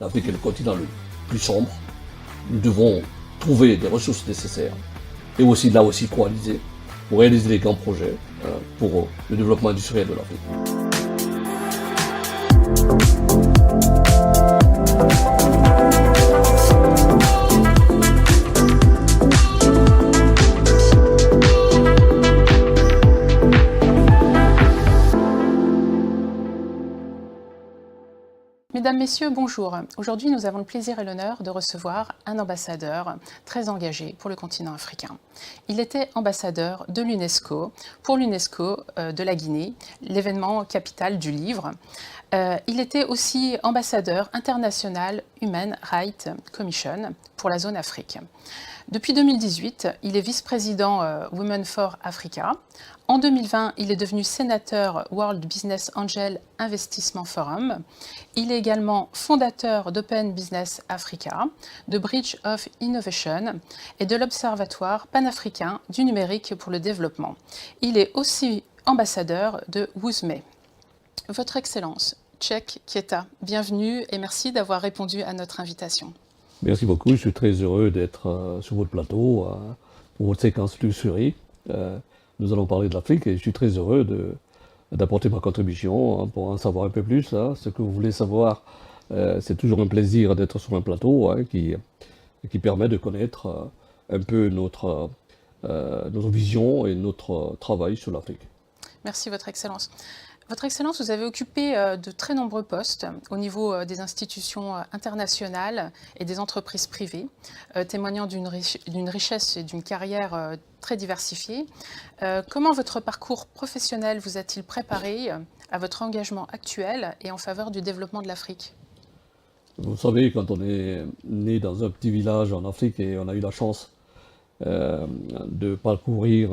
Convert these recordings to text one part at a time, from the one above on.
L'Afrique est le continent le plus sombre. Nous devons trouver des ressources nécessaires et aussi là aussi coaliser pour réaliser les grands projets pour le développement industriel de l'Afrique. Mesdames, Messieurs, bonjour. Aujourd'hui, nous avons le plaisir et l'honneur de recevoir un ambassadeur très engagé pour le continent africain. Il était ambassadeur de l'UNESCO, pour l'UNESCO de la Guinée, l'événement capital du livre. Il était aussi ambassadeur international Human Rights Commission pour la zone Afrique. Depuis 2018, il est vice-président Women for Africa. En 2020, il est devenu sénateur World Business Angel Investissement Forum. Il est également fondateur d'Open Business Africa, de Bridge of Innovation et de l'Observatoire panafricain du numérique pour le développement. Il est aussi ambassadeur de WOOSME. Votre Excellence, Cheikh Keita, bienvenue et merci d'avoir répondu à notre invitation. Merci beaucoup, je suis très heureux d'être sur votre plateau pour votre séquence Luxury. Nous allons parler de l'Afrique et je suis très heureux d'apporter ma contribution pour en savoir un peu plus. Ce que vous voulez savoir, c'est toujours un plaisir d'être sur un plateau qui permet de connaître un peu notre vision et notre travail sur l'Afrique. Merci, Votre Excellence. Votre Excellence, vous avez occupé de très nombreux postes au niveau des institutions internationales et des entreprises privées, témoignant d'une richesse et d'une carrière très diversifiée. Comment votre parcours professionnel vous a-t-il préparé à votre engagement actuel et en faveur du développement de l'Afrique ? Vous savez, quand on est né dans un petit village en Afrique et on a eu la chance de parcourir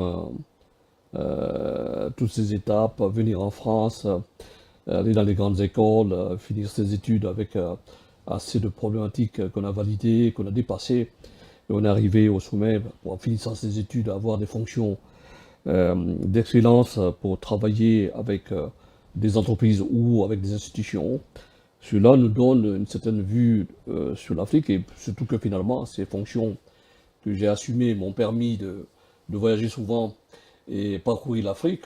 toutes ces étapes, venir en France, aller dans les grandes écoles, finir ses études avec assez de problématiques qu'on a validées, qu'on a dépassées. Et on est arrivé au sommet en finissant ses études à avoir des fonctions d'excellence pour travailler avec des entreprises ou avec des institutions. Cela nous donne une certaine vue sur l'Afrique et surtout que finalement ces fonctions que j'ai assumées m'ont permis de voyager souvent et parcourir l'Afrique.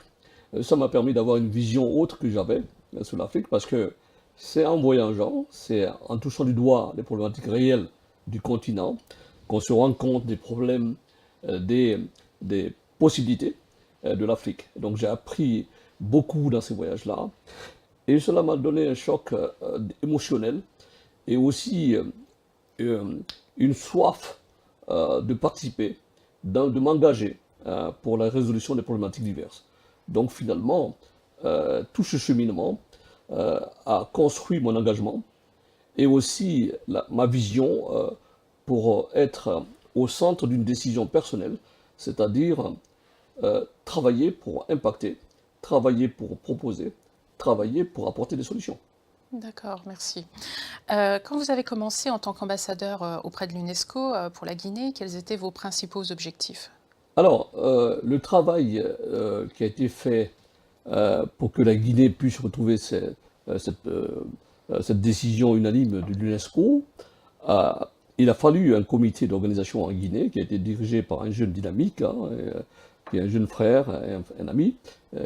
Ça m'a permis d'avoir une vision autre que j'avais sur l'Afrique parce que c'est en voyageant, c'est en touchant du doigt les problématiques réelles du continent qu'on se rend compte des problèmes, des possibilités de l'Afrique. Donc j'ai appris beaucoup dans ces voyages-là et cela m'a donné un choc émotionnel et aussi une soif de participer, de m'engager pour la résolution des problématiques diverses. Donc finalement, tout ce cheminement a construit mon engagement et aussi ma vision pour être au centre d'une décision personnelle, c'est-à-dire travailler pour impacter, travailler pour proposer, travailler pour apporter des solutions. D'accord, merci. Quand vous avez commencé en tant qu'ambassadeur auprès de l'UNESCO pour la Guinée, quels étaient vos principaux objectifs ? Alors, le travail qui a été fait pour que la Guinée puisse retrouver cette décision unanime de l'UNESCO, il a fallu un comité d'organisation en Guinée qui a été dirigé par un jeune dynamique, qui est un jeune frère, un ami,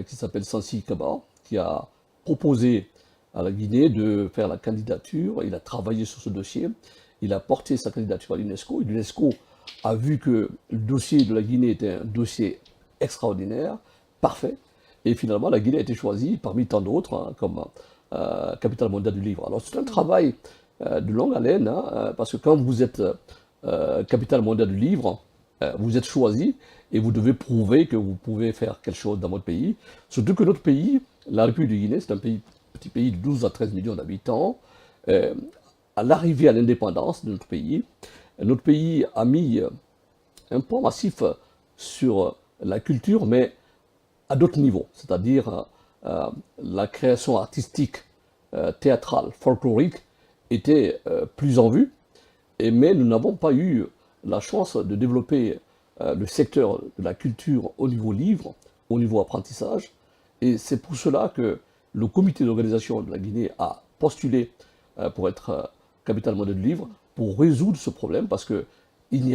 qui s'appelle Sansi Kaba, qui a proposé à la Guinée de faire la candidature. Il a travaillé sur ce dossier, il a porté sa candidature à l'UNESCO. L'UNESCO a vu que le dossier de la Guinée était un dossier extraordinaire, parfait, et finalement la Guinée a été choisie parmi tant d'autres comme capitale mondiale du livre. Alors c'est un travail de longue haleine, parce que quand vous êtes capitale mondiale du livre, vous êtes choisi et vous devez prouver que vous pouvez faire quelque chose dans votre pays. Surtout que notre pays, la République de Guinée, c'est un petit pays de 12 à 13 millions d'habitants. À l'arrivée à l'indépendance de notre pays a mis un point massif sur la culture, mais à d'autres niveaux, c'est-à-dire la création artistique, théâtrale, folklorique était plus en vue, mais nous n'avons pas eu la chance de développer le secteur de la culture au niveau livre, au niveau apprentissage, et c'est pour cela que le comité d'organisation de la Guinée a postulé pour être Capital Modèle du Livre, pour résoudre ce problème, parce que il y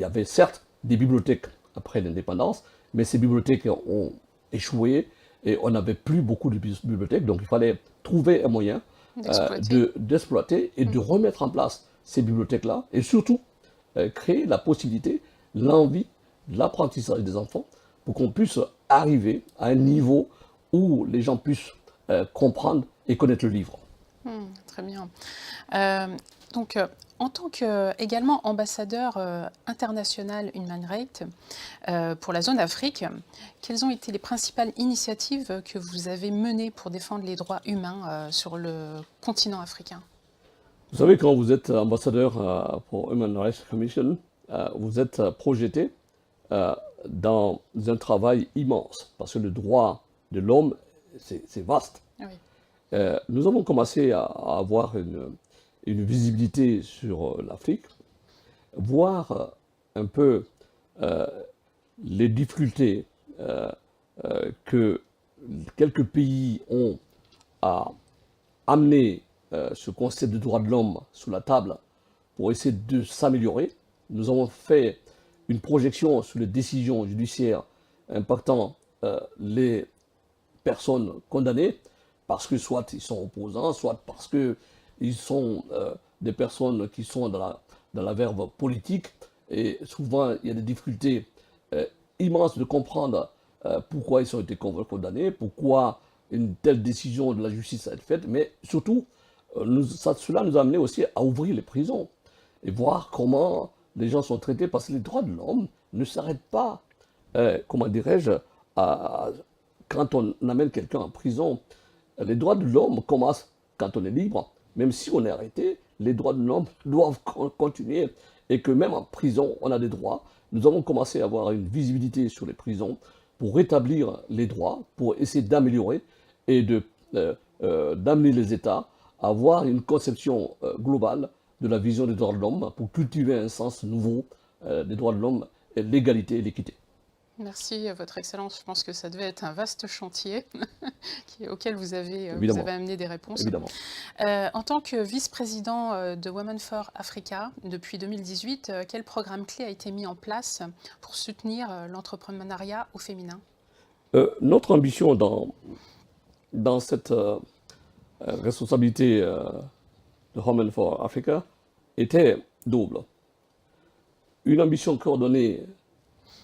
avait certes des bibliothèques après l'indépendance, mais ces bibliothèques ont échoué et on n'avait plus beaucoup de bibliothèques, donc il fallait trouver un moyen d'exploiter et de remettre en place ces bibliothèques-là, et surtout créer la possibilité, l'envie, l'apprentissage des enfants, pour qu'on puisse arriver à un niveau où les gens puissent comprendre et connaître le livre. Très bien. Donc, en tant que également ambassadeur international Human Rights pour la zone Afrique, quelles ont été les principales initiatives que vous avez menées pour défendre les droits humains sur le continent africain? Vous savez, quand vous êtes ambassadeur pour Human Rights Commission, vous êtes projeté dans un travail immense, parce que le droit de l'homme, c'est vaste. Oui. Nous avons commencé à avoir une visibilité sur l'Afrique, voir un peu les difficultés que quelques pays ont à amener ce concept de droit de l'homme sous la table pour essayer de s'améliorer. Nous avons fait une projection sur les décisions judiciaires impactant les personnes condamnées, parce que soit ils sont opposants, soit parce qu'ils sont des personnes qui sont dans la verve politique. Et souvent, il y a des difficultés immenses de comprendre pourquoi ils ont été condamnés, pourquoi une telle décision de la justice a été faite. Mais surtout, cela nous a amené aussi à ouvrir les prisons et voir comment les gens sont traités, parce que les droits de l'homme ne s'arrêtent pas, comment dirais-je, quand on amène quelqu'un en prison. Les droits de l'homme commencent quand on est libre, même si on est arrêté, les droits de l'homme doivent continuer, et que même en prison, on a des droits. Nous avons commencé à avoir une visibilité sur les prisons pour rétablir les droits, pour essayer d'améliorer et d'amener les États à avoir une conception globale de la vision des droits de l'homme, pour cultiver un sens nouveau des droits de l'homme, l'égalité et l'équité. Merci, Votre Excellence. Je pense que ça devait être un vaste chantier auquel vous avez amené des réponses. Évidemment. En tant que vice-président de Women for Africa depuis 2018, quel programme clé a été mis en place pour soutenir l'entrepreneuriat au féminin? Notre ambition dans cette responsabilité de Women for Africa était double. Une ambition coordonnée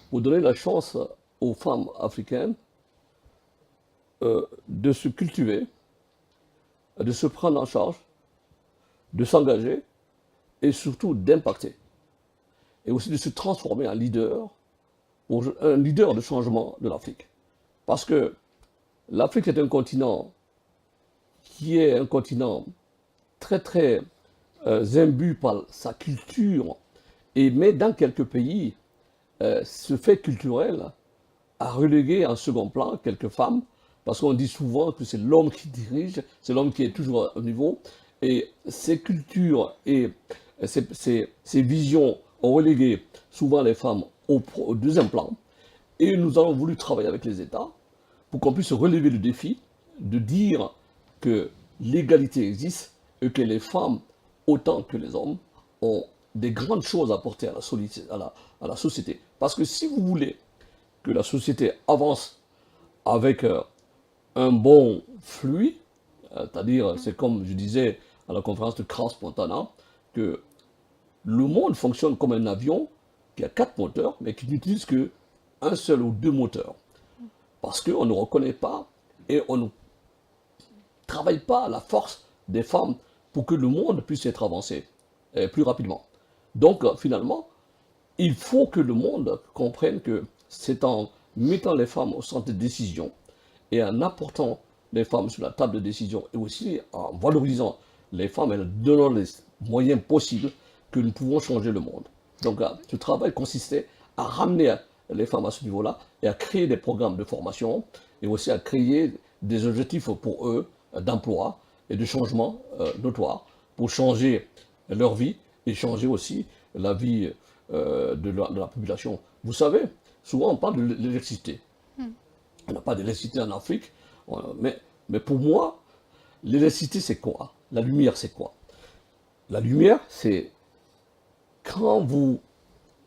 pour donner la chance aux femmes africaines de se cultiver, de se prendre en charge, de s'engager et surtout d'impacter. Et aussi de se transformer en leader, un leader de changement de l'Afrique. Parce que l'Afrique est un continent qui est un continent très très imbu par sa culture, mais dans quelques pays, ce fait culturel a relégué en second plan quelques femmes, parce qu'on dit souvent que c'est l'homme qui dirige, c'est l'homme qui est toujours au niveau, et ces cultures et ces visions ont relégué souvent les femmes au deuxième plan, et nous avons voulu travailler avec les États pour qu'on puisse relever le défi de dire que l'égalité existe et que les femmes, autant que les hommes, ont des grandes choses à apporter à la société. Parce que si vous voulez que la société avance avec un bon flux, c'est-à-dire, c'est comme je disais à la conférence de Crans-Montana, que le monde fonctionne comme un avion qui a 4 moteurs, mais qui n'utilise qu'un seul ou 2 moteurs. Parce qu'on ne reconnaît pas et on ne travaille pas à la force des femmes pour que le monde puisse être avancé plus rapidement. Donc, finalement, il faut que le monde comprenne que c'est en mettant les femmes au centre des décisions et en apportant les femmes sur la table de décision, et aussi en valorisant les femmes et en donnant les moyens possibles, que nous pouvons changer le monde. Donc, ce travail consistait à ramener les femmes à ce niveau-là et à créer des programmes de formation et aussi à créer des objectifs pour eux d'emploi et de changement notoire pour changer leur vie et changer aussi la vie de la population. Vous savez, souvent on parle de l'électricité. On n'a pas d'électricité en Afrique, mais pour moi, l'électricité c'est quoi? La lumière c'est quoi? La lumière, c'est quand vous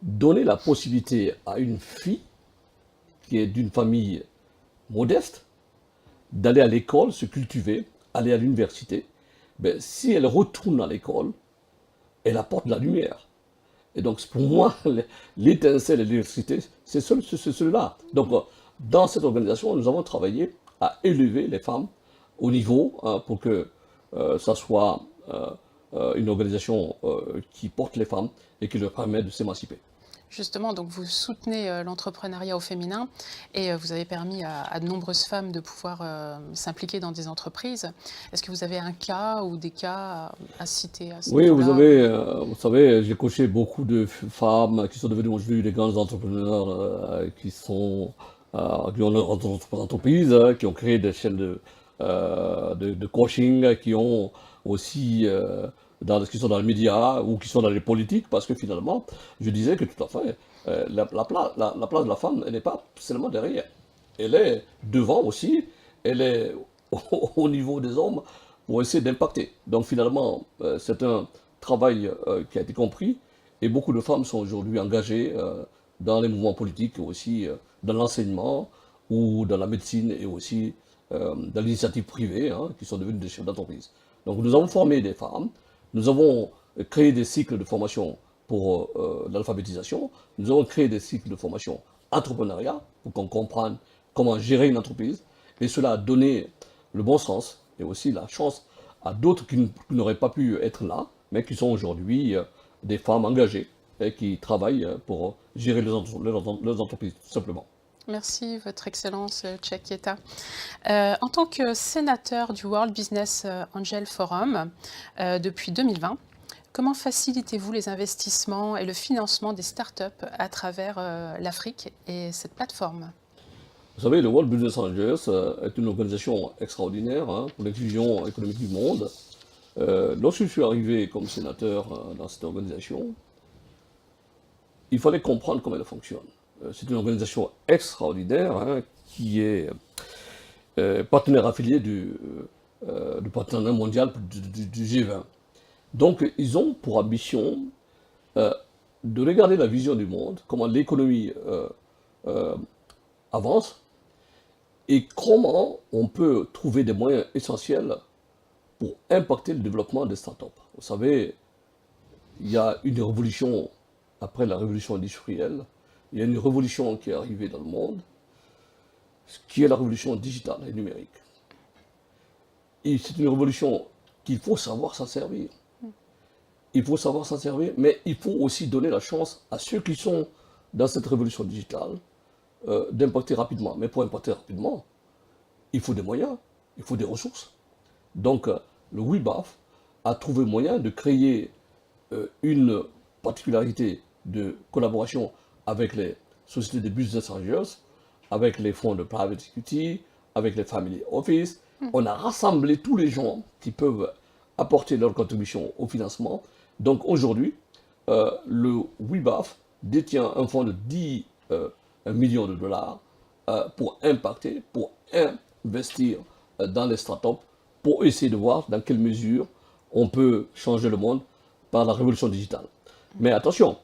donnez la possibilité à une fille qui est d'une famille modeste d'aller à l'école, se cultiver, aller à l'université. Ben, si elle retourne à l'école, elle apporte de la lumière. Et donc, pour moi, l'étincelle de l'université, c'est celui-là. Donc, dans cette organisation, nous avons travaillé à élever les femmes au niveau pour que ça soit une organisation qui porte les femmes et qui leur permet de s'émanciper. Justement, donc vous soutenez l'entrepreneuriat au féminin et vous avez permis à de nombreuses femmes de pouvoir s'impliquer dans des entreprises. Est-ce que vous avez un cas ou des cas à citer à ce Oui, niveau-là? vous savez, j'ai coaché beaucoup de femmes qui sont devenues aujourd'hui des grands entrepreneurs, qui ont leur entreprise, qui ont créé des chaînes de coaching, qui ont aussi, qui sont dans les médias ou qui sont dans les politiques, parce que finalement, je disais que tout à fait, la place de la femme, elle n'est pas seulement derrière. Elle est devant aussi, elle est au niveau des hommes pour essayer d'impacter. Donc finalement, c'est un travail qui a été compris et beaucoup de femmes sont aujourd'hui engagées dans les mouvements politiques et aussi dans l'enseignement ou dans la médecine et aussi dans l'initiative privée qui sont devenues des chefs d'entreprise. Donc nous avons formé des femmes, nous avons créé des cycles de formation pour l'alphabétisation, nous avons créé des cycles de formation entrepreneuriat pour qu'on comprenne comment gérer une entreprise et cela a donné le bon sens et aussi la chance à d'autres qui n'auraient pas pu être là, mais qui sont aujourd'hui des femmes engagées et qui travaillent pour gérer leurs entreprises, tout simplement. Merci, Votre Excellence Tchakieta. En tant que sénateur du World Business Angel Forum depuis 2020, comment facilitez-vous les investissements et le financement des startups à travers l'Afrique et cette plateforme? Vous savez, le World Business Angels est une organisation extraordinaire pour l'inclusion économique du monde. Lorsque je suis arrivé comme sénateur dans cette organisation, il fallait comprendre comment elle fonctionne. C'est une organisation extraordinaire qui est partenaire affilié du partenariat mondial du G20. Donc, ils ont pour ambition de regarder la vision du monde, comment l'économie avance et comment on peut trouver des moyens essentiels pour impacter le développement des startups. Vous savez, il y a une révolution après la révolution industrielle, il y a une révolution qui est arrivée dans le monde, qui est la révolution digitale et numérique. Et c'est une révolution qu'il faut savoir s'en servir. Il faut savoir s'en servir, mais il faut aussi donner la chance à ceux qui sont dans cette révolution digitale d'impacter rapidement. Mais pour impacter rapidement, il faut des moyens, il faut des ressources. Donc, le WIBAF a trouvé moyen de créer une particularité de collaboration avec les sociétés de business angels, avec les fonds de private equity, avec les family office. On a rassemblé tous les gens qui peuvent apporter leur contribution au financement. Donc aujourd'hui, le WIBAF détient un fonds de 10 millions de dollars pour impacter, pour investir dans les startups, pour essayer de voir dans quelle mesure on peut changer le monde par la révolution digitale. Mais attention,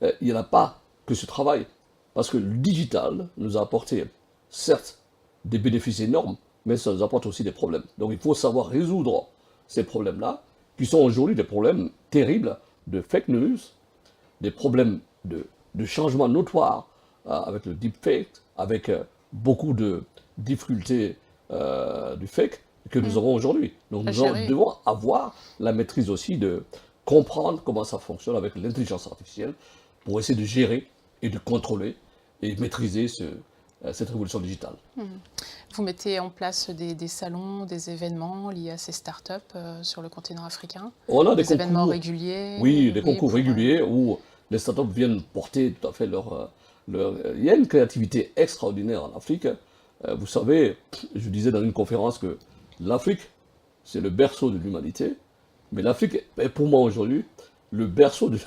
il n'y en a pas que ce travail, parce que le digital nous a apporté, certes, des bénéfices énormes, mais ça nous apporte aussi des problèmes. Donc il faut savoir résoudre ces problèmes-là, qui sont aujourd'hui des problèmes terribles de fake news, des problèmes de changement notoire avec le deepfake, avec beaucoup de difficultés du fake que nous aurons aujourd'hui. Donc nous devons avoir la maîtrise aussi de comprendre comment ça fonctionne avec l'intelligence artificielle pour essayer de gérer et de contrôler et maîtriser cette révolution digitale. Vous mettez en place des salons, des événements liés à ces startups sur le continent africain? On a des événements réguliers? Oui, des concours réguliers où les startups viennent porter tout à fait leur... Il y a une créativité extraordinaire en Afrique. Vous savez, je disais dans une conférence que l'Afrique, c'est le berceau de l'humanité, mais l'Afrique est pour moi aujourd'hui le berceau de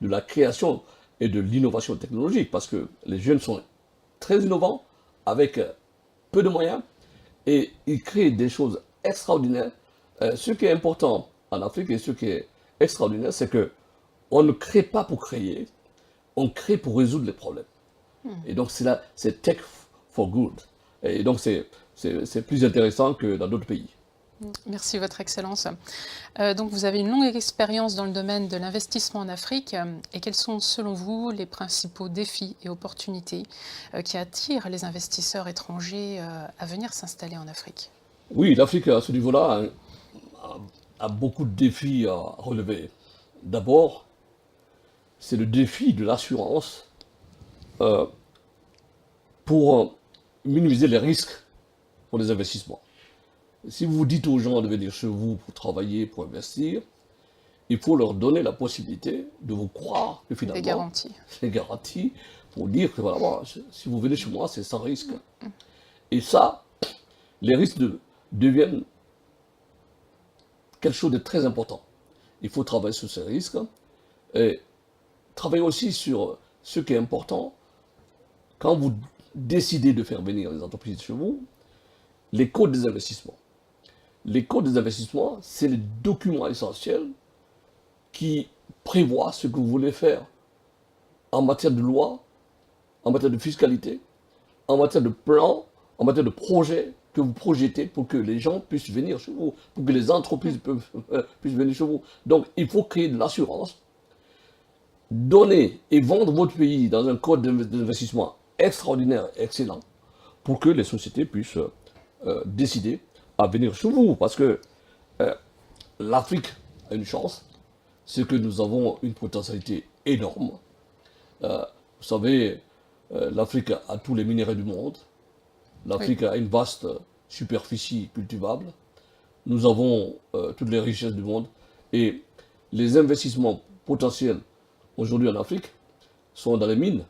la création et de l'innovation technologique, parce que les jeunes sont très innovants, avec peu de moyens, et ils créent des choses extraordinaires. Ce qui est important en Afrique et ce qui est extraordinaire, c'est que on ne crée pas pour créer, on crée pour résoudre les problèmes. Et donc c'est tech for good. Et donc c'est plus intéressant que dans d'autres pays. Merci, Votre Excellence. Donc, vous avez une longue expérience dans le domaine de l'investissement en Afrique. Et quels sont, selon vous, les principaux défis et opportunités qui attirent les investisseurs étrangers à venir s'installer en Afrique? Oui, l'Afrique à ce niveau-là a beaucoup de défis à relever. D'abord, c'est le défi de l'assurance euh, pour minimiser les risques pour les investissements. Si vous dites aux gens de venir chez vous pour travailler, pour investir, il faut leur donner la possibilité de vous croire que Des finalement, garanties. les garanties pour dire que voilà, voilà, si vous venez chez moi, c'est sans risque. Et ça, les risques deviennent quelque chose de très important. Il faut travailler sur ces risques et travailler aussi sur ce qui est important quand vous décidez de faire venir les entreprises chez vous, les codes des investissements. Les codes des investissements, c'est le document essentiel qui prévoit ce que vous voulez faire en matière de loi, en matière de fiscalité, en matière de plan, en matière de projet que vous projetez pour que les gens puissent venir chez vous, pour que les entreprises puissent venir chez vous. Donc, il faut créer de l'assurance, donner et vendre votre pays dans un code d'investissement extraordinaire, excellent, pour que les sociétés puissent décider à venir chez vous. Parce que l'Afrique a une chance, c'est que nous avons une potentialité énorme. Vous savez, l'Afrique a tous les minéraux du monde. L'Afrique a une vaste superficie cultivable. Nous avons toutes les richesses du monde. Et les investissements potentiels aujourd'hui en Afrique sont dans les mines.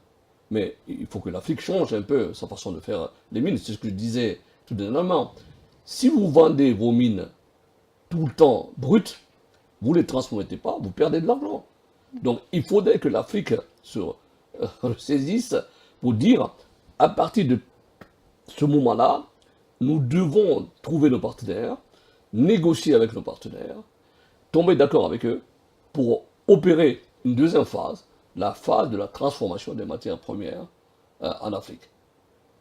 Mais il faut que l'Afrique change un peu sa façon de faire les mines. C'est ce que je disais tout dernièrement. Si vous vendez vos mines tout le temps brutes, vous ne les transmettez pas, vous perdez de l'argent. Donc il faudrait que l'Afrique se saisisse pour dire, à partir de ce moment-là, nous devons trouver nos partenaires, négocier avec nos partenaires, tomber d'accord avec eux pour opérer une deuxième phase, la phase de la transformation des matières premières en Afrique,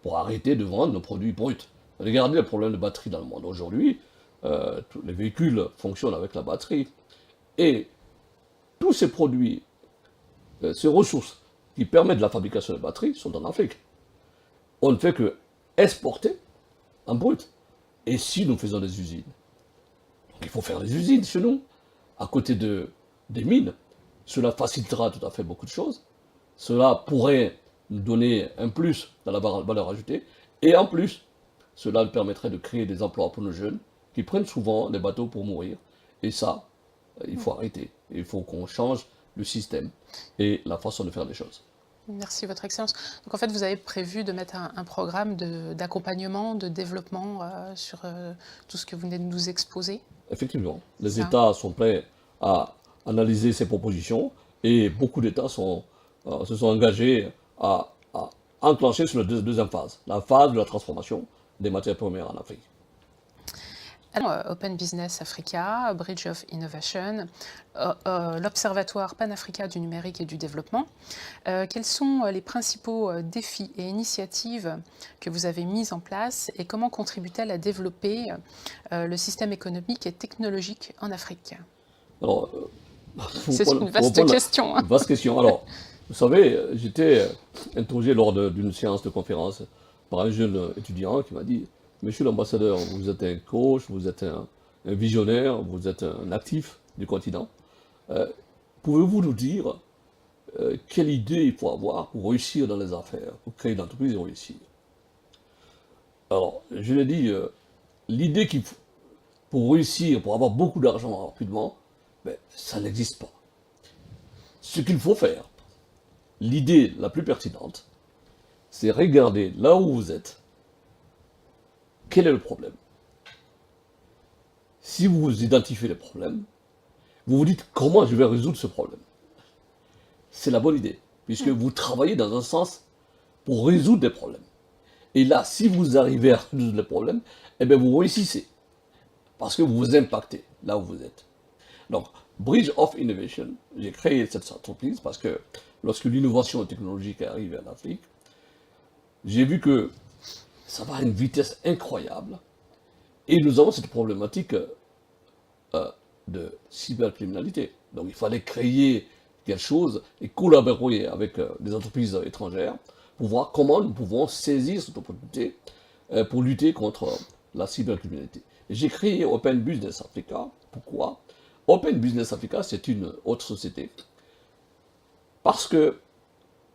pour arrêter de vendre nos produits bruts. Regardez le problème de batterie dans le monde. Aujourd'hui, tous les véhicules fonctionnent avec la batterie. Et tous ces produits, ces ressources qui permettent la fabrication de batteries sont en Afrique. On ne fait que exporter en brut. Et si nous faisons des usines, donc il faut faire des usines chez nous, à côté des mines. Cela facilitera tout à fait beaucoup de choses. Cela pourrait nous donner un plus dans la valeur ajoutée. Et en plus, cela nous permettrait de créer des emplois pour nos jeunes qui prennent souvent les bateaux pour mourir. Et ça, il faut arrêter. Il faut qu'on change le système et la façon de faire les choses. Merci, Votre Excellence. Donc en fait, vous avez prévu de mettre un programme d'accompagnement, de développement sur tout ce que vous venez de nous exposer? Effectivement, les États sont prêts à analyser ces propositions et beaucoup d'États se sont engagés à enclencher sur la deuxième phase, la phase de la transformation des matières premières en Afrique. Alors, Open Business Africa, Bridge of Innovation, l'Observatoire Pan-Africa du numérique et du développement. Quels sont les principaux défis et initiatives que vous avez mis en place et comment contribuent-elles à développer le système économique et technologique en Afrique? Alors, c'est une vaste question. Une vaste question. Alors, vous savez, j'étais interrogé lors d'une séance de conférence par un jeune étudiant qui m'a dit: Monsieur l'ambassadeur, vous êtes un coach, vous êtes un visionnaire, vous êtes un actif du continent. Pouvez-vous nous dire quelle idée il faut avoir pour réussir dans les affaires, pour créer une entreprise et réussir? Alors, je lui ai dit, l'idée pour réussir, pour avoir beaucoup d'argent rapidement, ben, ça n'existe pas. Ce qu'il faut faire, l'idée la plus pertinente, c'est regarder là où vous êtes. Quel est le problème? Si vous identifiez le problème, vous vous dites comment je vais résoudre ce problème. C'est la bonne idée, puisque vous travaillez dans un sens pour résoudre des problèmes. Et là, si vous arrivez à résoudre les problèmes, eh bien vous réussissez, parce que vous vous impactez là où vous êtes. Donc, Bridge of Innovation. J'ai créé cette entreprise parce que lorsque l'innovation technologique est arrivée en Afrique, j'ai vu que ça va à une vitesse incroyable. Et nous avons cette problématique de cybercriminalité. Donc il fallait créer quelque chose et collaborer avec des entreprises étrangères pour voir comment nous pouvons saisir cette opportunité pour lutter contre la cybercriminalité. J'ai créé Open Business Africa. Pourquoi? Open Business Africa, c'est une autre société. Parce que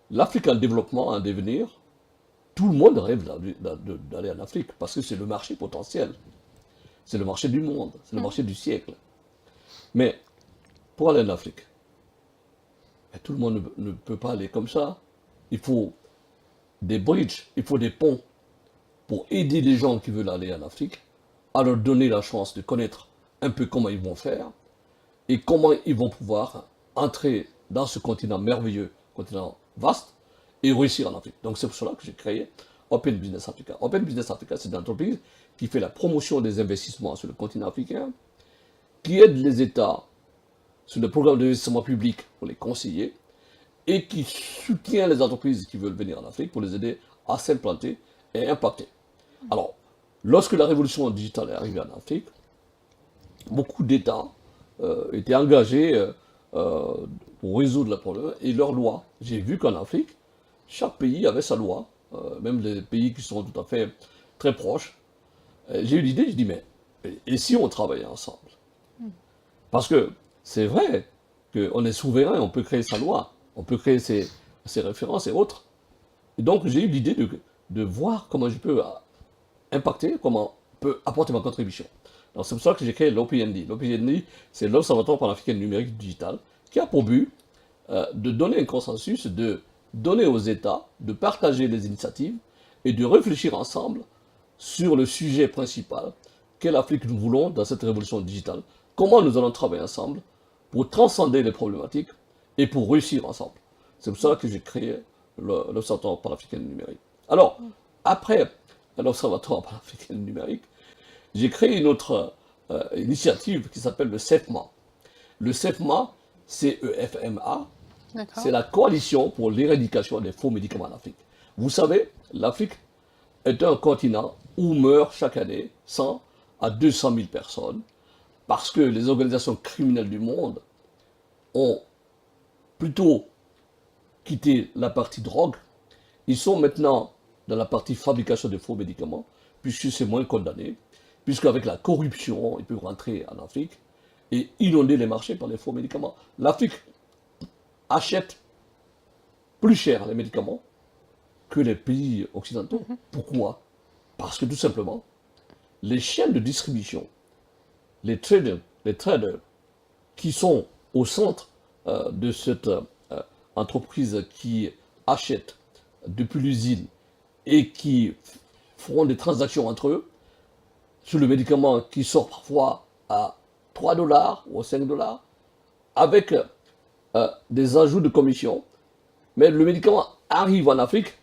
l'Afrique en développement, en devenir, tout le monde rêve d'aller en Afrique parce que c'est le marché potentiel. C'est le marché du monde, c'est le marché du siècle. Mais pour aller en Afrique, tout le monde ne peut pas aller comme ça. Il faut des bridges, il faut des ponts pour aider les gens qui veulent aller en Afrique, à leur donner la chance de connaître un peu comment ils vont faire et comment ils vont pouvoir entrer dans ce continent merveilleux, continent vaste, et réussir en Afrique. Donc c'est pour cela que j'ai créé Open Business Africa. Open Business Africa, c'est une entreprise qui fait la promotion des investissements sur le continent africain, qui aide les États sur le programme d'investissement public pour les conseiller, et qui soutient les entreprises qui veulent venir en Afrique pour les aider à s'implanter et impacter. Alors, lorsque la révolution digitale est arrivée en Afrique, beaucoup d'États étaient engagés pour résoudre le problème et leurs lois. J'ai vu qu'en Afrique, chaque pays avait sa loi, même les pays qui sont tout à fait très proches. J'ai eu l'idée, je dis, mais et si on travaillait ensemble? Parce que c'est vrai qu'on est souverain, on peut créer sa loi, on peut créer ses références et autres. Et donc j'ai eu l'idée de voir comment je peux impacter, comment je peux apporter ma contribution. Donc c'est pour ça que j'ai créé l'OPND. L'OPND, c'est l'Observatoire panafricain numérique digital, qui a pour but de donner un consensus, de donner aux États, de partager les initiatives et de réfléchir ensemble sur le sujet principal. Quelle Afrique nous voulons dans cette révolution digitale? Comment nous allons travailler ensemble pour transcender les problématiques et pour réussir ensemble? C'est pour ça que j'ai créé l'Observatoire panafricain numérique. Alors, après l'Observatoire panafricain numérique, j'ai créé une autre initiative qui s'appelle le CEFMA. Le CEFMA, C-E-F-M-A, c'est la coalition pour l'éradication des faux médicaments en Afrique. Vous savez, l'Afrique est un continent où meurent chaque année 100 à 200 000 personnes parce que les organisations criminelles du monde ont plutôt quitté la partie drogue. Ils sont maintenant dans la partie fabrication de faux médicaments, puisque c'est moins condamné, puisqu'avec la corruption, ils peuvent rentrer en Afrique et inonder les marchés par les faux médicaments. L'Afrique achète plus cher les médicaments que les pays occidentaux. Pourquoi? Parce que tout simplement, les chaînes de distribution, les traders qui sont au centre de cette entreprise qui achète depuis l'usine et qui feront des transactions entre eux sur le médicament qui sort parfois à 3 $ ou 5 $, avec des ajouts de commission, mais le médicament arrive en Afrique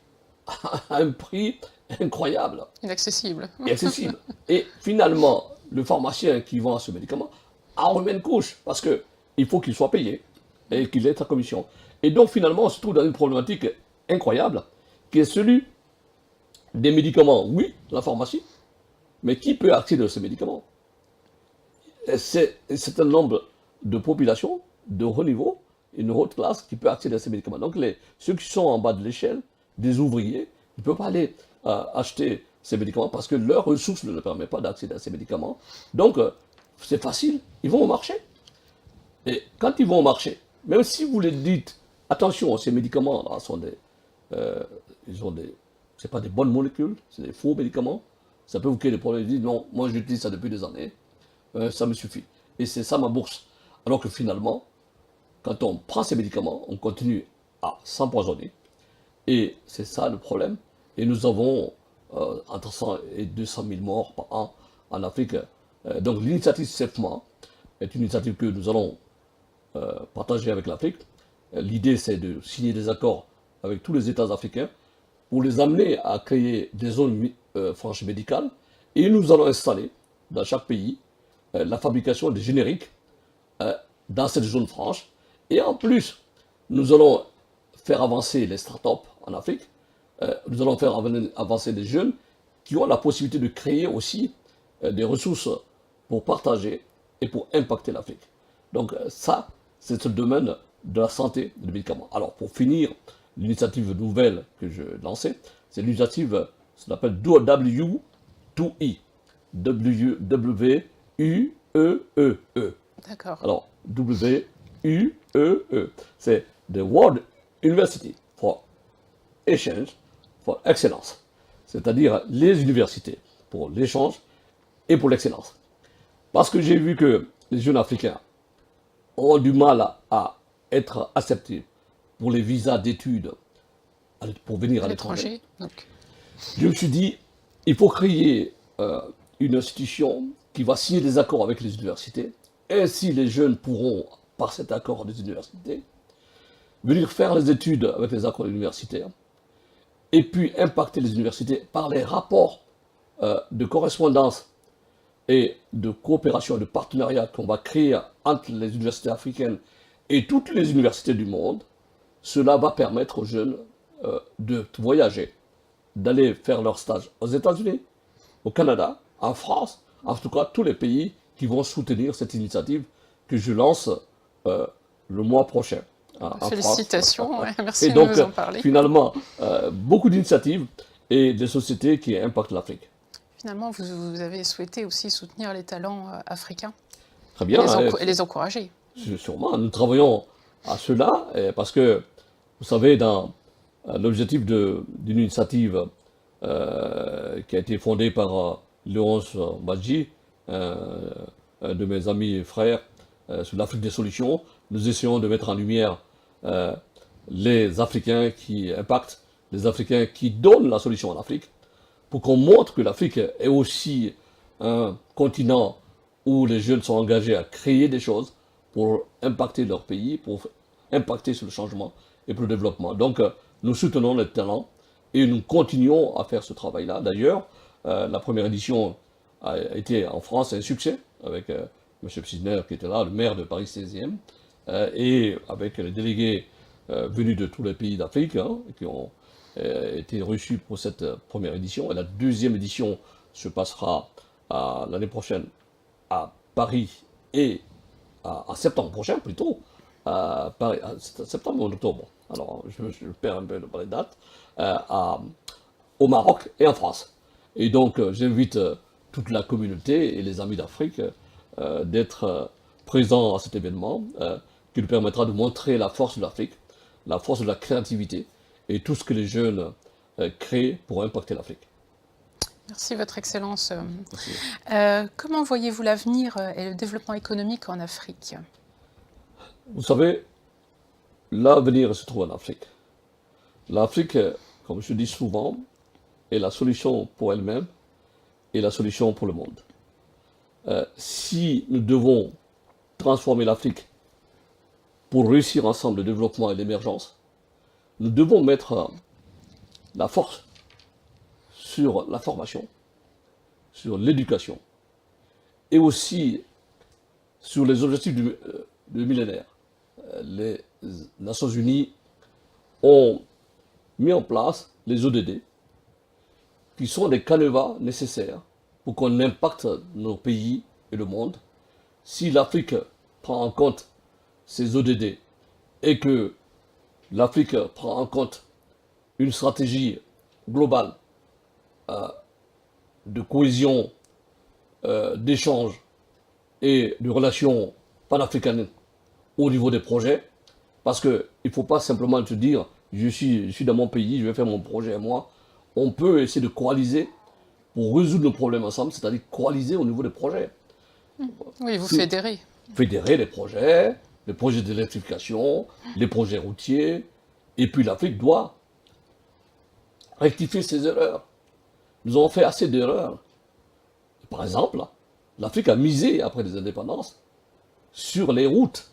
à un prix incroyable. Inaccessible. Accessible. Et finalement, le pharmacien qui vend ce médicament en remet une couche, parce qu'il faut qu'il soit payé et qu'il ait sa commission. Et donc finalement, on se trouve dans une problématique incroyable, qui est celui des médicaments, oui, la pharmacie, mais qui peut accéder à ces médicaments? C'est un nombre de populations de haut niveau, une haute classe qui peut accéder à ces médicaments. Donc ceux qui sont en bas de l'échelle, des ouvriers, ne peuvent pas aller acheter ces médicaments parce que leurs ressources ne leur permettent pas d'accéder à ces médicaments. Donc c'est facile, ils vont au marché. Et quand ils vont au marché, même si vous les dites, attention, ces médicaments-là sont c'est pas des bonnes molécules, c'est des faux médicaments, ça peut vous créer des problèmes. Ils disent non, moi j'utilise ça depuis des années, ça me suffit. Et c'est ça ma bourse. Alors que finalement, quand on prend ces médicaments, on continue à s'empoisonner. Et c'est ça le problème. Et nous avons entre 100 et 200 000 morts par an en Afrique. Donc l'initiative CEFMA est une initiative que nous allons partager avec l'Afrique. L'idée, c'est de signer des accords avec tous les États africains pour les amener à créer des zones franches médicales. Et nous allons installer dans chaque pays la fabrication des génériques dans cette zone franche. Et en plus, nous allons faire avancer les startups en Afrique. Nous allons faire avancer des jeunes qui ont la possibilité de créer aussi des ressources pour partager et pour impacter l'Afrique. Donc ça, c'est le domaine de la santé et des médicaments. Alors pour finir, l'initiative nouvelle que je lançais, c'est l'initiative, ça s'appelle W2E. W-W-U-E-E-E. D'accord. Alors, W-U-E-E. C'est The World University for Exchange for Excellence. C'est-à-dire les universités pour l'échange et pour l'excellence. Parce que j'ai vu que les jeunes africains ont du mal à être acceptés pour les visas d'études pour venir À à l'étranger. l'étranger. Donc, Je me suis dit, il faut créer une institution qui va signer des accords avec les universités. Ainsi, les jeunes pourront, par cet accord des universités, venir faire les études avec les accords universitaires et puis impacter les universités par les rapports de correspondance et de coopération et de partenariat qu'on va créer entre les universités africaines et toutes les universités du monde. Cela va permettre aux jeunes de voyager, d'aller faire leur stage aux États-Unis, au Canada, en France, en tout cas tous les pays qui vont soutenir cette initiative que je lance le mois prochain. En félicitations, France. ouais, merci Et de donc, nous en parler. finalement, beaucoup d'initiatives et des sociétés qui impactent l'Afrique. Finalement, vous avez souhaité aussi soutenir les talents africains Très bien. et les encourager. Sûrement, nous travaillons à cela parce que, vous savez, dans l'objectif d'une initiative qui a été fondée par Léonce Badji, un de mes amis et frères, sur l'Afrique des solutions, nous essayons de mettre en lumière les Africains qui impactent, les Africains qui donnent la solution en Afrique, pour qu'on montre que l'Afrique est aussi un continent où les jeunes sont engagés à créer des choses pour impacter leur pays, pour impacter sur le changement et pour le développement. Donc, nous soutenons les talents et nous continuons à faire ce travail-là. D'ailleurs, la première édition a été en France un succès avec M. Psisner qui était là, le maire de Paris 16e, et avec les délégués venus de tous les pays d'Afrique qui ont été reçus pour cette première édition. Et la deuxième édition se passera l'année prochaine à Paris et en septembre prochain plutôt, Paris, septembre ou en octobre, alors je perds un peu les dates, au Maroc et en France. Et donc j'invite toute la communauté et les amis d'Afrique d'être présents à cet événement qui nous permettra de montrer la force de l'Afrique, la force de la créativité et tout ce que les jeunes créent pour impacter l'Afrique. Merci, Votre Excellence. Merci. Comment voyez-vous l'avenir et le développement économique en Afrique? Vous savez, l'avenir se trouve en Afrique. L'Afrique, comme je dis souvent, est la solution pour elle-même et la solution pour le monde. Si nous devons transformer l'Afrique pour réussir ensemble le développement et l'émergence, nous devons mettre la force sur la formation, sur l'éducation et aussi sur les objectifs du millénaire. Les Nations Unies ont mis en place les ODD, qui sont des canevas nécessaires pour qu'on impacte nos pays et le monde. Si l'Afrique prend en compte ces ODD et que l'Afrique prend en compte une stratégie globale de cohésion, d'échange et de relations panafricaines au niveau des projets, parce qu'il ne faut pas simplement se dire je suis dans mon pays, je vais faire mon projet à moi. On peut essayer de coaliser pour résoudre nos problèmes ensemble, c'est-à-dire coaliser au niveau des projets. Oui, vous fédérez. Fédérer les projets d'électrification, les projets routiers, et puis l'Afrique doit rectifier ses erreurs. Nous avons fait assez d'erreurs. Par exemple, l'Afrique a misé, après les indépendances, sur les routes,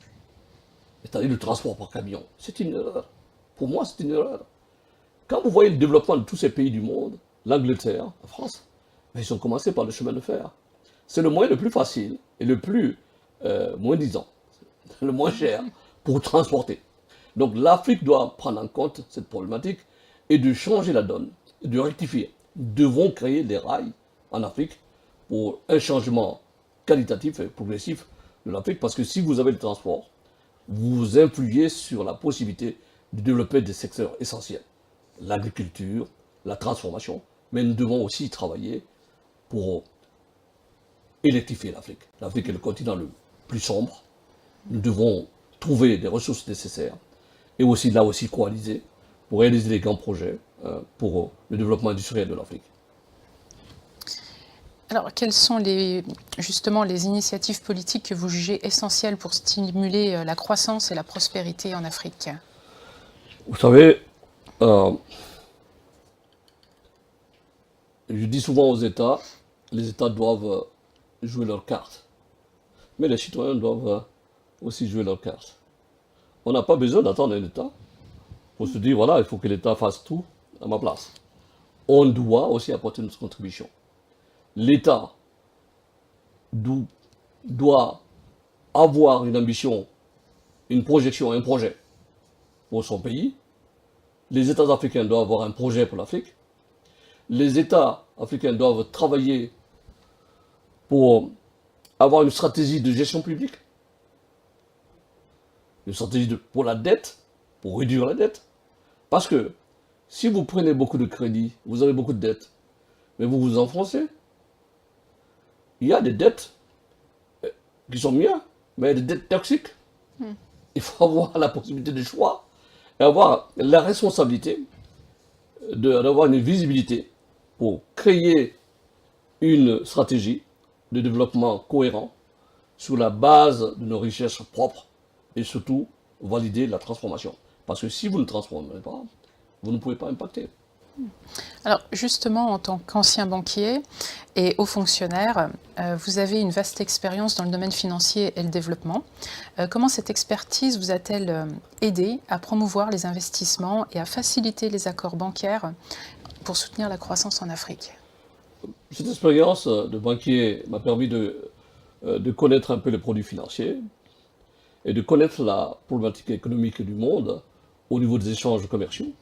c'est-à-dire le transport par camion. C'est une erreur. Pour moi, c'est une erreur. Quand vous voyez le développement de tous ces pays du monde, l'Angleterre, la France, mais ils ont commencé par le chemin de fer. C'est le moyen le plus facile et le plus moins disant. le moins cher pour transporter. Donc l'Afrique doit prendre en compte cette problématique et de changer la donne, de rectifier. Nous devons créer des rails en Afrique pour un changement qualitatif et progressif de l'Afrique, parce que si vous avez le transport, vous influez sur la possibilité de développer des secteurs essentiels, l'agriculture, la transformation, mais nous devons aussi travailler pour électrifier l'Afrique. L'Afrique est le continent le plus sombre. Nous devons trouver des ressources nécessaires et aussi là aussi coaliser pour réaliser des grands projets pour le développement industriel de l'Afrique. Alors, quelles sont justement les initiatives politiques que vous jugez essentielles pour stimuler la croissance et la prospérité en Afrique? Vous savez, je dis souvent aux États, les États doivent jouer leurs cartes, mais les citoyens doivent aussi jouer leurs cartes. On n'a pas besoin d'attendre un État pour se dire, voilà, il faut que l'État fasse tout à ma place. On doit aussi apporter notre contribution. L'État doit avoir une ambition, une projection, un projet pour son pays. Les États africains doivent avoir un projet pour l'Afrique. Les États africains doivent travailler pour avoir une stratégie de gestion publique, une stratégie pour la dette, pour réduire la dette. Parce que si vous prenez beaucoup de crédits, vous avez beaucoup de dettes, mais vous vous enfoncez. Il y a des dettes qui sont bien, mais il y a des dettes toxiques. Il faut avoir la possibilité de choix et avoir la responsabilité d'avoir une visibilité pour créer une stratégie de développement cohérent sur la base de nos richesses propres et surtout valider la transformation. Parce que si vous ne transformez pas, vous ne pouvez pas impacter. Alors justement, en tant qu'ancien banquier et haut fonctionnaire, vous avez une vaste expérience dans le domaine financier et le développement. Comment cette expertise vous a-t-elle aidé à promouvoir les investissements et à faciliter les accords bancaires pour soutenir la croissance en Afrique? Cette expérience de banquier m'a permis de connaître un peu les produits financiers et de connaître la problématique économique du monde au niveau des échanges commerciaux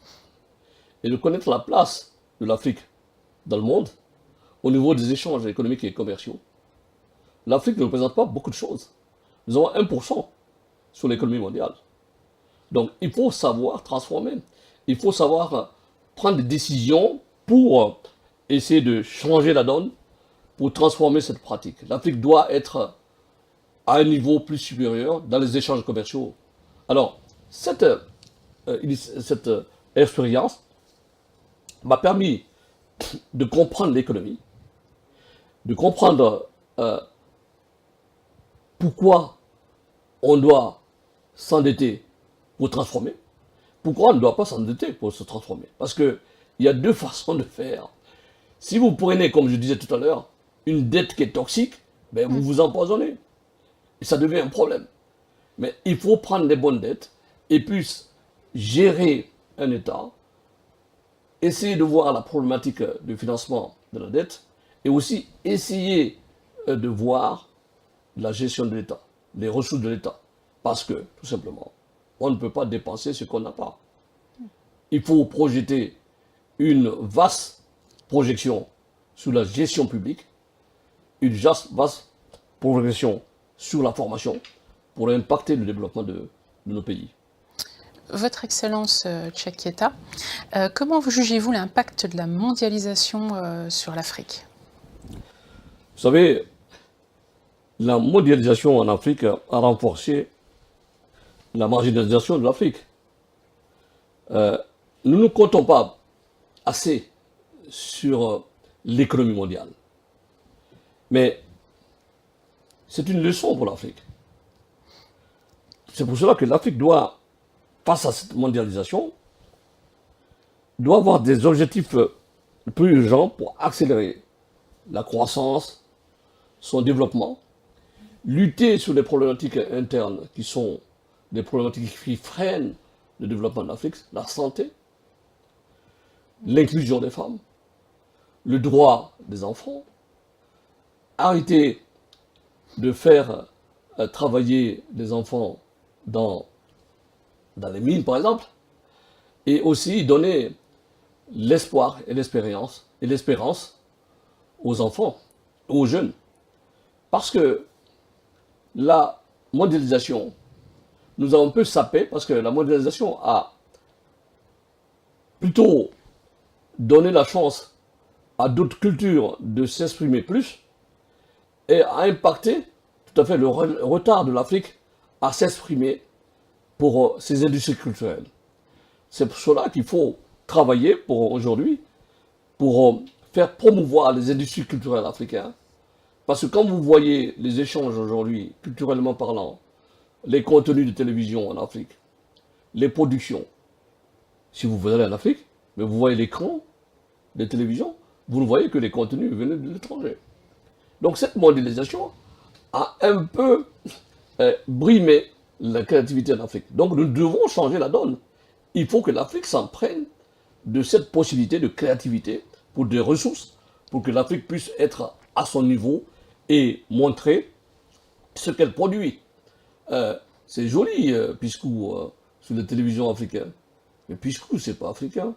et de connaître la place de l'Afrique dans le monde au niveau des échanges économiques et commerciaux. L'Afrique ne représente pas beaucoup de choses. Nous avons 1% sur l'économie mondiale. Donc il faut savoir transformer. Il faut savoir prendre des décisions pour essayer de changer la donne, pour transformer cette pratique. L'Afrique doit être à un niveau plus supérieur dans les échanges commerciaux. Alors, cette expérience m'a permis de comprendre l'économie, de comprendre pourquoi on doit s'endetter pour transformer, pourquoi on ne doit pas s'endetter pour se transformer. Parce qu'il y a deux façons de faire. Si vous prenez, comme je disais tout à l'heure, une dette qui est toxique, ben vous vous empoisonnez. Et ça devient un problème. Mais il faut prendre les bonnes dettes et puis gérer un État, essayer de voir la problématique du financement de la dette et aussi essayer de voir la gestion de l'État, les ressources de l'État. Parce que, tout simplement, on ne peut pas dépenser ce qu'on n'a pas. Il faut projeter une vaste projection sur la gestion publique, une vaste progression sur la formation pour impacter le développement de nos pays. Votre Excellence Tchakieta, comment jugez-vous l'impact de la mondialisation sur l'Afrique? Vous savez, la mondialisation en Afrique a renforcé la marginalisation de l'Afrique. Nous ne comptons pas assez sur l'économie mondiale. Mais c'est une leçon pour l'Afrique. C'est pour cela que l'Afrique doit, face à cette mondialisation, doit avoir des objectifs plus urgents pour accélérer la croissance, son développement, lutter sur les problématiques internes qui sont des problématiques qui freinent le développement de l'Afrique, la santé, l'inclusion des femmes, le droit des enfants, arrêter de faire travailler des enfants dans, dans les mines, par exemple, et aussi donner l'espoir et l'espérance aux enfants, aux jeunes. Parce que la mondialisation nous a un peu sapé, parce que la mondialisation a plutôt donné la chance à d'autres cultures de s'exprimer plus et a impacté tout à fait le retard de l'Afrique à s'exprimer pour ses industries culturelles. C'est pour cela qu'il faut travailler pour aujourd'hui pour faire promouvoir les industries culturelles africaines. Parce que quand vous voyez les échanges aujourd'hui, culturellement parlant, les contenus de télévision en Afrique, les productions, si vous allez en Afrique, mais vous voyez l'écran de télévision, vous ne voyez que les contenus venus de l'étranger. Donc cette mondialisation a un peu brimé la créativité en Afrique. Donc nous devons changer la donne. Il faut que l'Afrique s'en prenne de cette possibilité de créativité pour des ressources, pour que l'Afrique puisse être à son niveau et montrer ce qu'elle produit. C'est joli, Piscou, sur la télévision africaine. Mais Piscou, c'est pas africain.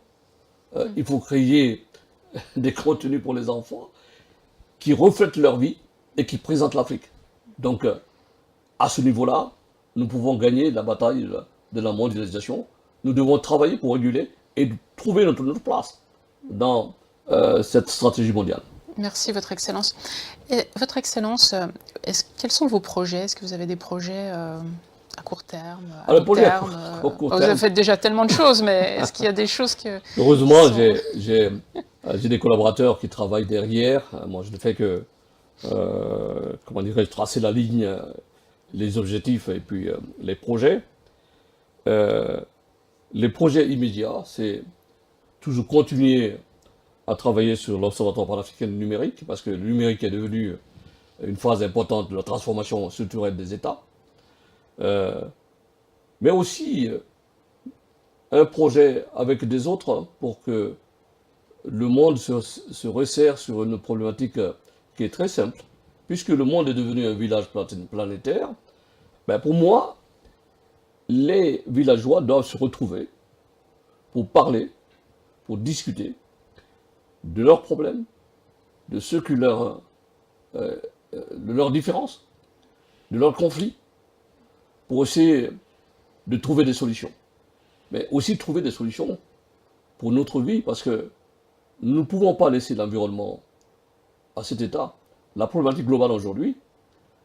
Il faut créer des contenus pour les enfants qui reflètent leur vie et qui présentent l'Afrique. Donc, à ce niveau-là, nous pouvons gagner la bataille de la mondialisation. Nous devons travailler pour réguler et trouver notre place dans cette stratégie mondiale. Merci, Votre Excellence. Et Votre Excellence, quels sont vos projets? Est-ce que vous avez des projets à court terme, à long terme court Vous terme. faites déjà tellement de choses, mais est-ce qu'il y a des choses que... Heureusement, sont- j'ai des collaborateurs qui travaillent derrière. Moi, je ne fais que, comment dirais-je, tracer la ligne, les objectifs et puis les projets. Les projets immédiats, c'est toujours continuer à travailler sur l'Observatoire panafricain du numérique, parce que le numérique est devenu une phase importante de la transformation structurelle des États. Mais aussi un projet avec des autres pour que le monde se resserre sur une problématique qui est très simple. Puisque le monde est devenu un village planétaire, ben pour moi, les villageois doivent se retrouver pour parler, pour discuter de leurs problèmes, de de leurs différences, de leurs conflits, pour essayer de trouver des solutions. Mais aussi trouver des solutions pour notre vie, parce que nous ne pouvons pas laisser l'environnement à cet état. La problématique globale aujourd'hui,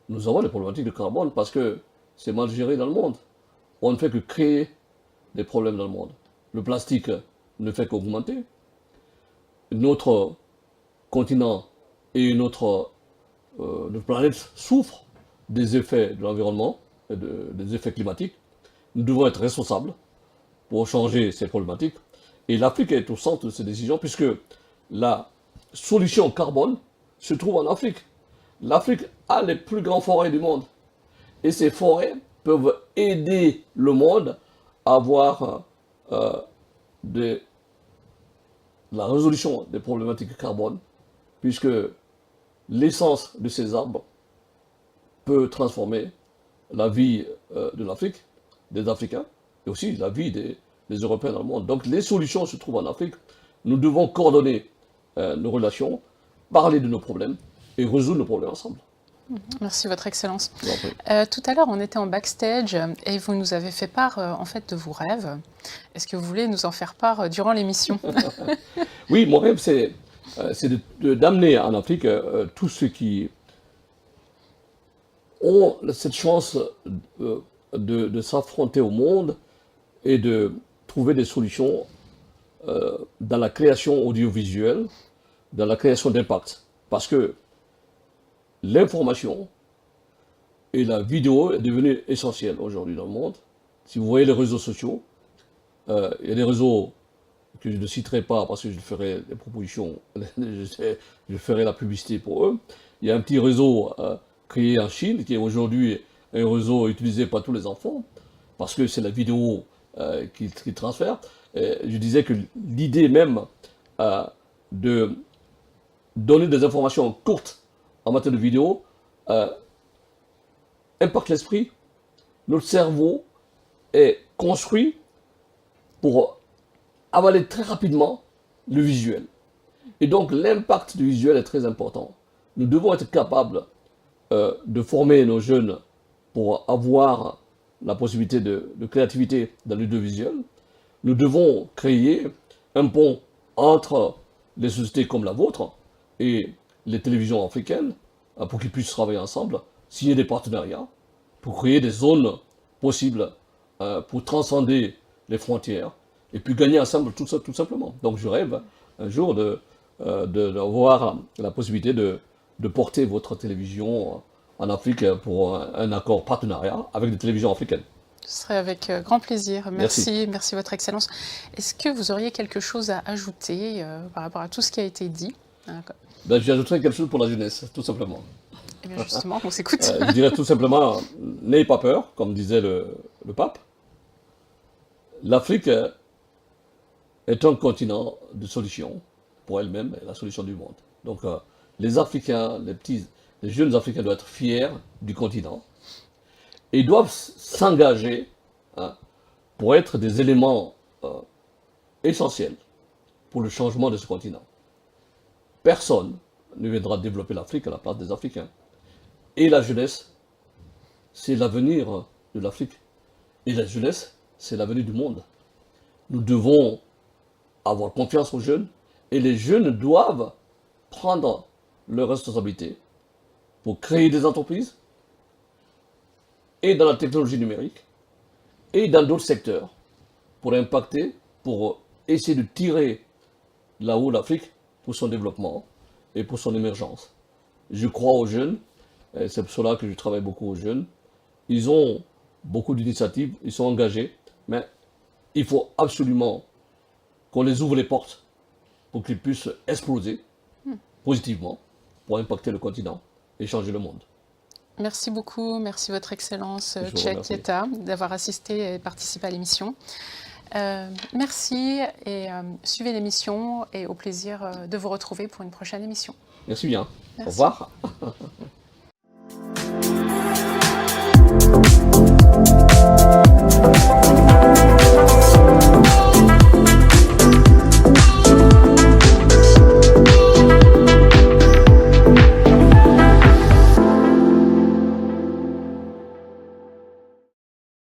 nous avons des problématiques de carbone parce que c'est mal géré dans le monde. On ne fait que créer des problèmes dans le monde. Le plastique ne fait qu'augmenter. Notre continent et notre planète souffrent des effets de l'environnement, et des effets climatiques. Nous devons être responsables pour changer ces problématiques. Et l'Afrique est au centre de ces décisions puisque la solution carbone se trouve en Afrique. L'Afrique a les plus grandes forêts du monde. Et ces forêts peuvent aider le monde à avoir la résolution des problématiques carbone, puisque l'essence de ces arbres peut transformer la vie de l'Afrique, des Africains, et aussi la vie des Européens dans le monde. Donc les solutions se trouvent en Afrique. Nous devons coordonner nos relations, parler de nos problèmes et résoudre nos problèmes ensemble. Merci, Votre Excellence. Je vous en prie. Tout à l'heure, on était en backstage et vous nous avez fait part en fait de vos rêves. Est-ce que vous voulez nous en faire part durant l'émission? Oui, mon rêve, c'est d'amener en Afrique tous ceux qui ont cette chance de s'affronter au monde et de trouver des solutions dans la création audiovisuelle, dans la création d'impact. Parce que l'information et la vidéo est devenue essentielle aujourd'hui dans le monde. Si vous voyez les réseaux sociaux, il y a des réseaux que je ne citerai pas parce que je ferai des propositions, je ferai la publicité pour eux. Il y a un petit réseau créé en Chine qui est aujourd'hui un réseau utilisé par tous les enfants parce que c'est la vidéo qui transfère. Je disais que l'idée même de donner des informations courtes en matière de vidéo impacte l'esprit. Notre cerveau est construit pour avaler très rapidement le visuel. Et donc l'impact du visuel est très important. Nous devons être capables de former nos jeunes pour avoir la possibilité de créativité dans l'audiovisuel. Nous devons créer un pont entre les sociétés comme la vôtre et les télévisions africaines pour qu'ils puissent travailler ensemble, signer des partenariats, pour créer des zones possibles pour transcender les frontières et puis gagner ensemble tout simplement. Donc je rêve un jour d'avoir la possibilité de porter votre télévision en Afrique pour un accord partenariat avec des télévisions africaines. Ce serait avec grand plaisir. Merci, merci Votre Excellence. Est-ce que vous auriez quelque chose à ajouter par rapport à tout ce qui a été dit? Ben, j'ajouterais quelque chose pour la jeunesse, tout simplement. Eh bien justement, on s'écoute. Je dirais tout simplement, n'ayez pas peur, comme disait le pape. L'Afrique est un continent de solutions pour elle-même et la solution du monde. Donc les Africains, les jeunes Africains doivent être fiers du continent et doivent s'engager pour être des éléments essentiels pour le changement de ce continent. Personne ne viendra développer l'Afrique à la place des Africains. Et la jeunesse, c'est l'avenir de l'Afrique. Et la jeunesse, c'est l'avenir du monde. Nous devons avoir confiance aux jeunes et les jeunes doivent prendre leurs responsabilités pour créer des entreprises et dans la technologie numérique et dans d'autres secteurs pour impacter, pour essayer de tirer là-haut l'Afrique pour son développement et pour son émergence. Je crois aux jeunes, et c'est pour cela que je travaille beaucoup aux jeunes. Ils ont beaucoup d'initiatives, ils sont engagés, mais il faut absolument qu'on les ouvre les portes pour qu'ils puissent exploser positivement pour impacter le continent et changer le monde. Merci beaucoup, merci Votre Excellence Tchèque Kieta d'avoir assisté et participé à l'émission. Merci et suivez l'émission et au plaisir de vous retrouver pour une prochaine émission. Merci bien. Merci. Au revoir.